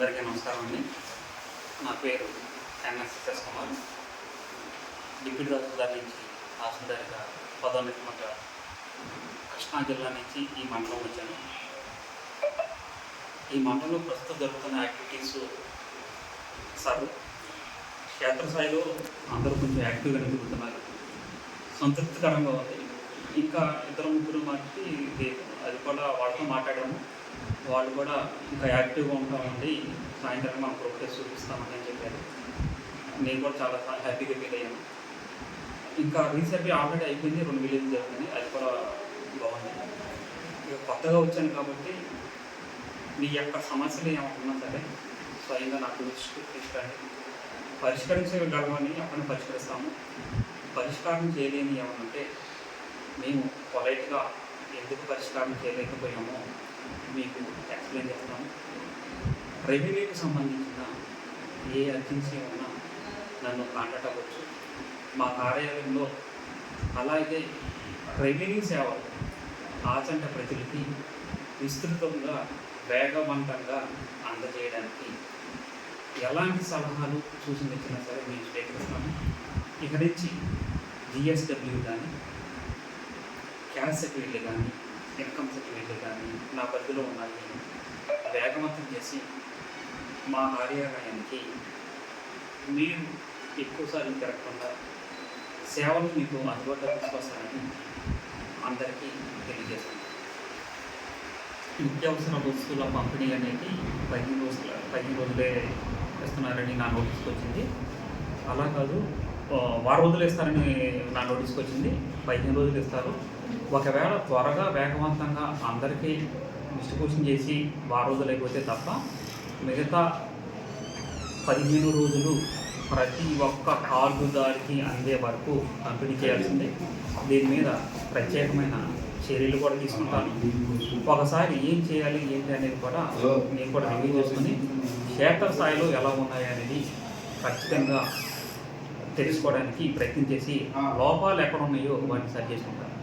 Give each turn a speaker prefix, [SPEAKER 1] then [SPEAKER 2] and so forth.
[SPEAKER 1] అందరికీ నమస్కారం అండి. నా పేరు ఎన్ఎస్ కుమార్. డిప్యూటీ తహసీల్దార్ నుంచి తహసీల్దార్గా పదోన్నతి మాట కృష్ణా జిల్లా నుంచి ఈ మండలం వచ్చాను. ఈ మండలంలో ప్రస్తుతం జరుగుతున్న యాక్టివిటీస్ సార్ క్షేత్రస్థాయిలో అందరూ కొంచెం యాక్టివ్గా తిరుగుతున్నారు, సంతృప్తికరంగా ఉంది. ఇంకా ఇద్దరు ముగ్గురు మనకి అది కూడా వాళ్ళతో మాట్లాడాము. వాళ్ళు కూడా ఇంకా యాక్టివ్గా ఉంటామండి, సాయంత్రం మనం ప్రోగ్రెస్ చూపిస్తామని అని చెప్పారు. నేను కూడా చాలా హ్యాపీగా ఫీల్ అయ్యాను. ఇంకా రీసెంట్గా ఆల్రెడీ అయిపోయింది, 2 విలేజ్ జరుగుతుంది, అది కూడా బాగుంది. ఇక కొత్తగా వచ్చాను కాబట్టి మీ యొక్క సమస్యలు ఏమన్నా సరే స్వయంగా నాకు తీసుకురండి, పరిష్కరించగలమని అక్కడ పరిష్కరిస్తాము. పరిష్కారం చేయలేని ఏమన్నంటే మేము పొలైట్గా ఎందుకు పరిష్కారం చేయలేకపోయామో మీకు ఎక్స్ప్లెయిన్ చేస్తాను. రెవెన్యూకి సంబంధించిన ఏ అర్జెన్సీ ఉన్నా నన్ను కాంటాక్ట్ అవ్వచ్చు మా కార్యాలయంలో. అలాగే రెవెన్యూ సేవలు ఆచంట ప్రజలకి విస్తృతంగా వేగవంతంగా అందజేయడానికి ఎలాంటి సలహాలు సూచనలు ఇచ్చినా సరే మేము స్వీకరిస్తాము. ఇక నుంచి జిఎస్డబ్ల్యూ కానీ, క్యాష్ సర్టిఫికేట్లు కానీ, ఇన్కమ్ సర్టిఫికేట్లు కానీ నా పరిధిలో ఉన్నాయి వేగవంతం చేసి మా కార్యాలయానికి మీరు ఎక్కువసార్లు తిరగకుండా సేవలు మీకు అందుబాటులో తీసుకొస్తారని అందరికీ తెలియజేస్తాను. నిత్యావసర వస్తువుల పంపిణీ అనేది 15 రోజులే ఇస్తున్నారని నా నోటీస్కి వచ్చింది. అలా కాదు, వారం రోజులు ఇస్తారని నా నోటీస్కి వచ్చింది. 15 రోజులు ఇస్తారు. ఒకవేళ త్వరగా వేగవంతంగా అందరికీ డిస్ట్రిబ్యూషన్ చేసి వారం రోజులు అయిపోతే తప్ప మిగతా 15 రోజులు ప్రతి ఒక్క కార్డుదారికి అందే వరకు పంపిణీ చేయాల్సిందే. దీని మీద ప్రత్యేకమైన చర్యలు కూడా తీసుకుంటాను. ఒకసారి ఏం చేయాలి ఏంటి అనేది కూడా నేను కూడా రివ్యూ చేసుకుని క్షేత్రస్థాయిలో ఎలా ఉన్నాయి అనేది ఖచ్చితంగా తెలుసుకోవడానికి ప్రయత్నం చేసి లోపాలు ఎక్కడ ఉన్నాయో వాటిని సరి చేసుకుంటాను.